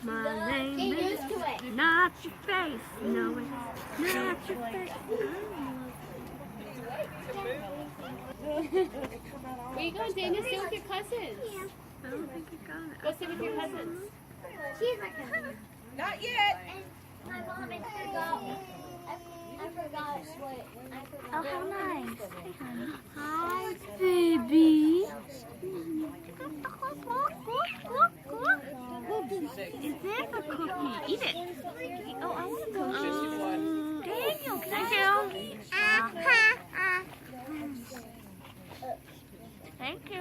My name is not your face. No, it's not your face. Where you going, Daniel? Stay with your cousins. I don't think you got it. Go sit with your cousins. She's my cousin. Not yet. And my mom, I forgot what. Oh, how nice. Hi, baby. Is there a cookie? Eat it. Oh, I want a cookie. Daniel, thank you. Thank you.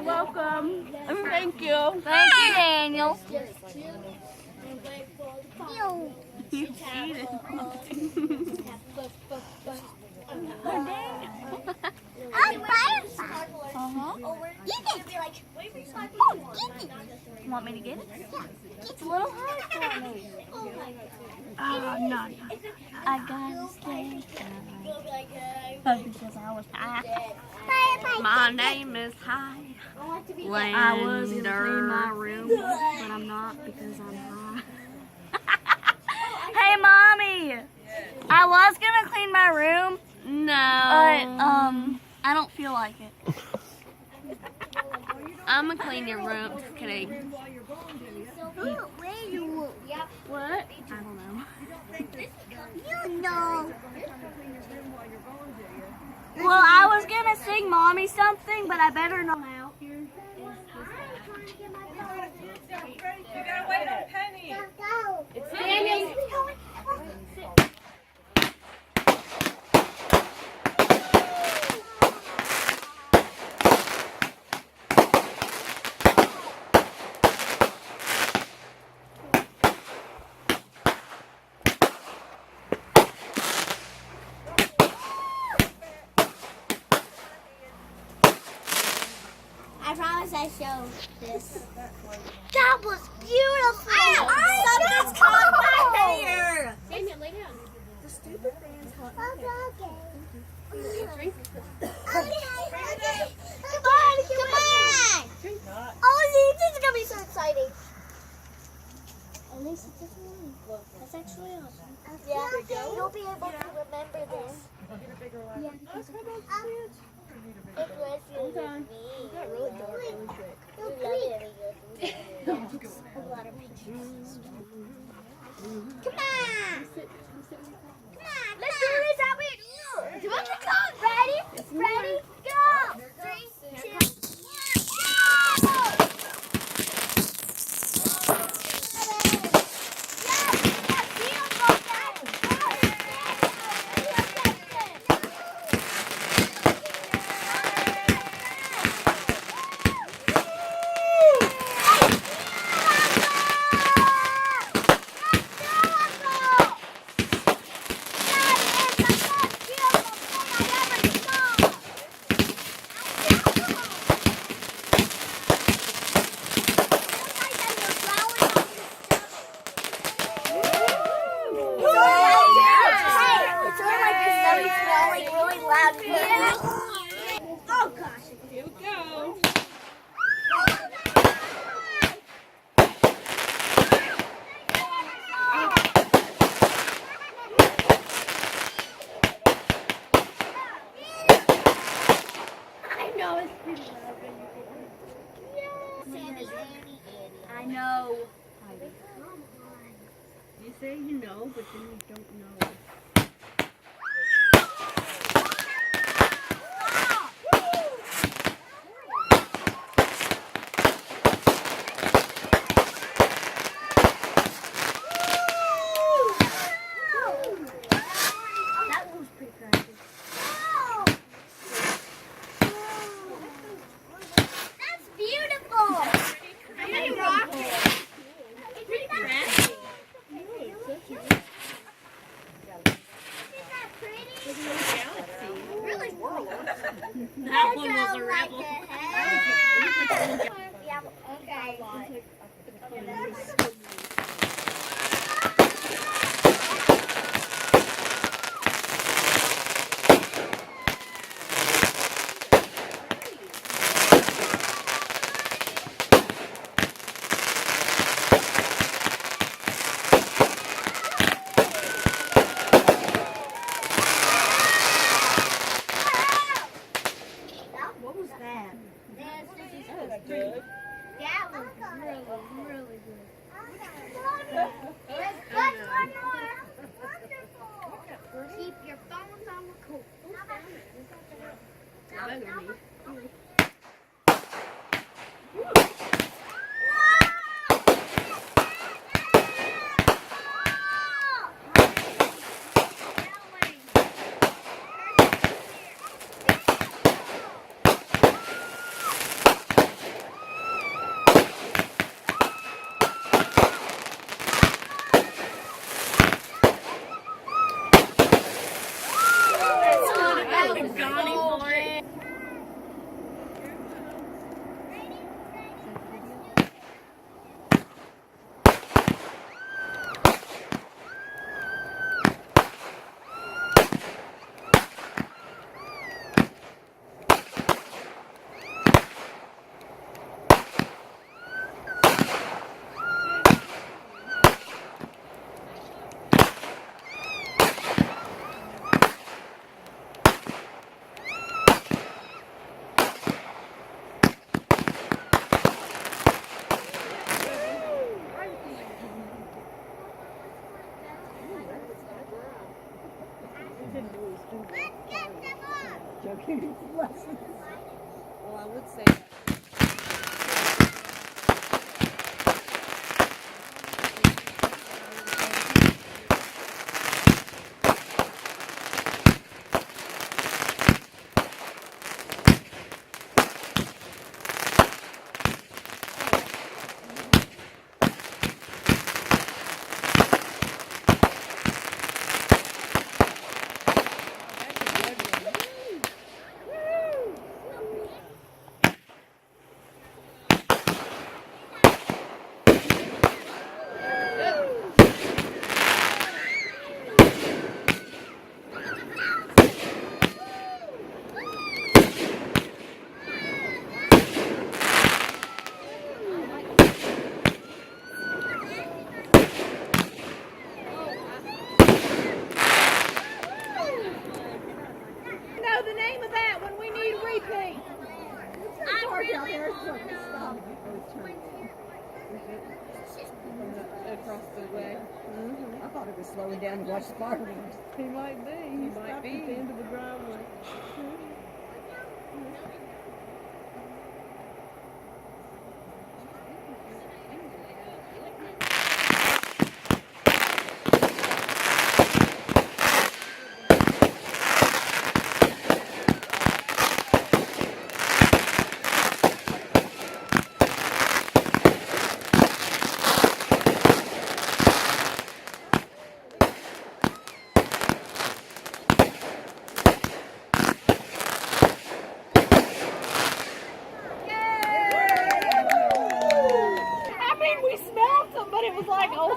Welcome. Thank you. Thank you, Daniel. You eat it. I'm firefly. Want me to get it? Yeah. It's a little hard for me. No. I gotta stay because I was high. My name is High. I was gonna clean my room, but I'm not because I'm high. Hey, Mommy! I was gonna clean my room. No. But, I don't feel like it. I'm gonna clean your room. Just kidding. Where you? What? I don't know. You know. Well, I was gonna sing Mommy something, but I better not out here. You gotta wait on Penny. It's Daniel. I promise I showed this. That was beautiful. Something's caught my hair. Daniel, lay down. The stupid fans caught my hair. Drink. Come on. Oh, this is gonna be so exciting. At least it's just one. That's actually awesome. Yeah, you'll be able to remember this. Yeah. It was really me. Got really dark really quick. A lot of pictures. Come on! Come on! Let's do this how we do. What's it called? Ready? Ready? Go! 3, 2, 1, go! Oh gosh. Here we go. I know it's pretty loud. I know. You say you know, but then you don't know. That was pretty crazy. That's beautiful. Pretty rocky. Pretty crafty. Really cool. That one was a rebel. Yeah, okay. Well, I would say that. Know the name of that when we need a repeat. Across the way. I thought it was slowing down to watch the fireworks. He might be. He might be. At the end of the driveway.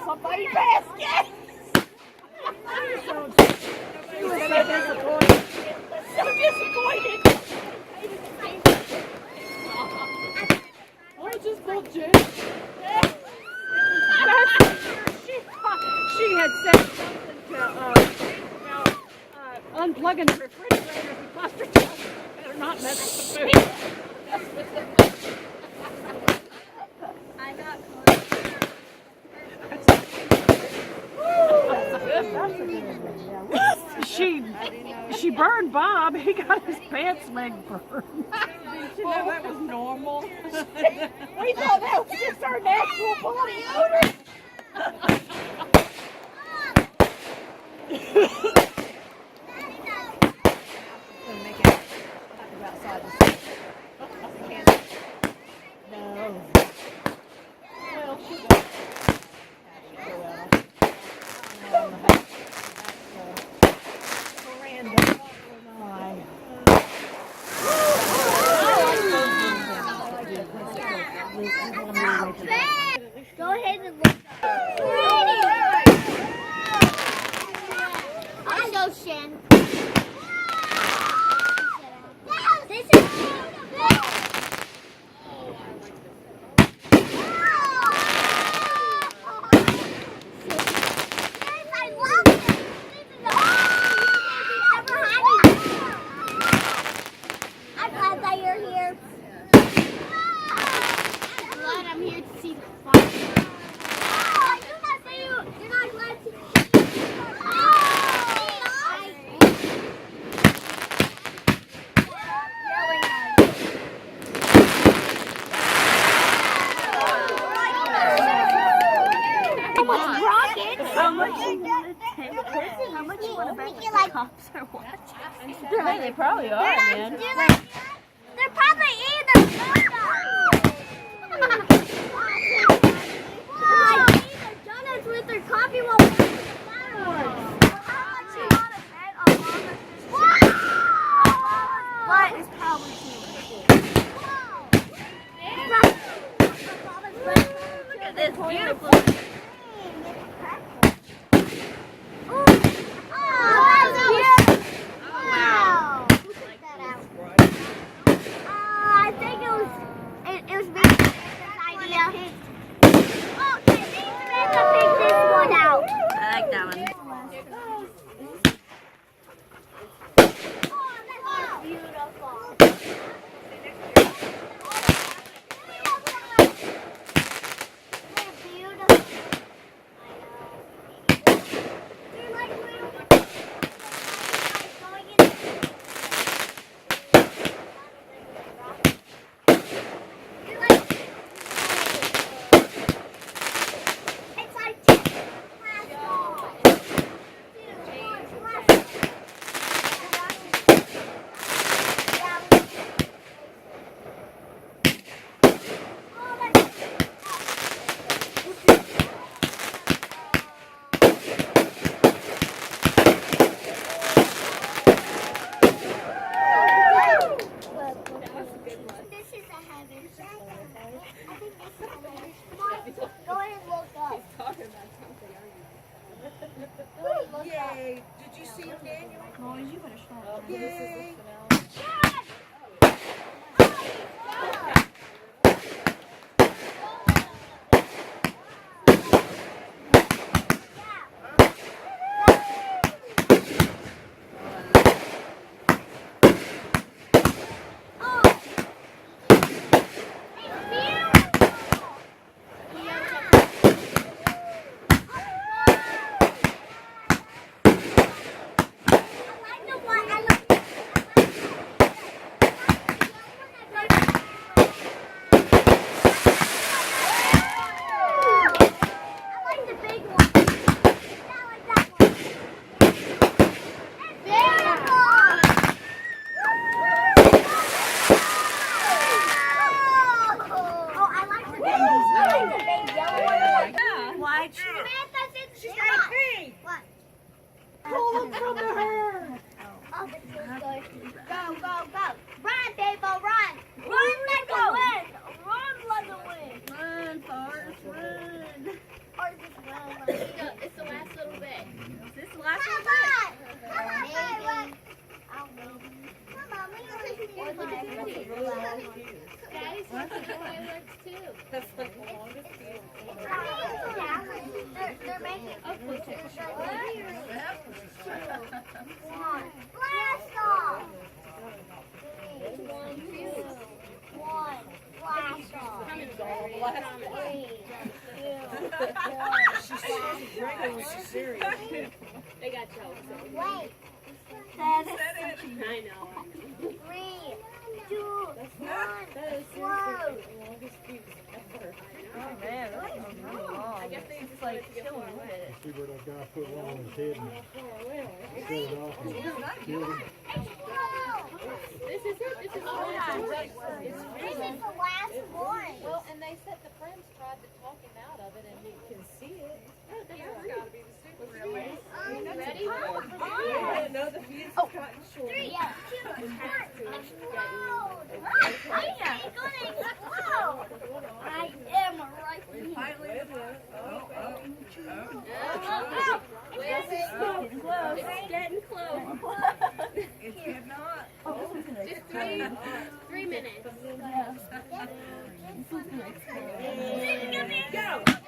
Somebody passed gas. She was so disappointed. So disappointed. Oh, just legit. She had said something to unplugging the refrigerator if we must have better not mess with the food. I got caught. She burned Bob. He got his pants leg burned. Didn't you know that was normal? We thought that was just our natural body odor. Go ahead and look. cops are watching. They probably are, man. They're probably eating the donuts with their coffee while we're eating the fireworks. How much you want to bet on Mama's what is probably too Look at this beautiful. Yay! Did you see him, Daniel? Boys, you better start. Yay! Pull him from the herd! Go, go, go. Run, people, run. Run like a wind. Run like a wind. Run, Forrest, run. Or just run. It's the last little bit. Is this the last Come little on. Come on, baby. I'll maybe. Come on, we can listen to Daddy's watching the fireworks too. That's like the longest piece. They're making Oh, cool. one. Blast off. One. Blast off. She's serious. They got choked. Wait. I know. 3, 2, 1. Whoa. Oh man, that's really long. I guess they just like chilling with it. See where that guy put one on his head and set it off and killed him. This is it. This is all This is the last one. Well, and they said the friends tried to talk him out of it, and you can see it. That's gotta be the super real. ready? I didn't know the fuse was cutting short. 3, 2, 1. Explode. It's gonna explode. I am right here. It's getting close. It's good not. Just 3 minutes. This is gonna be Go!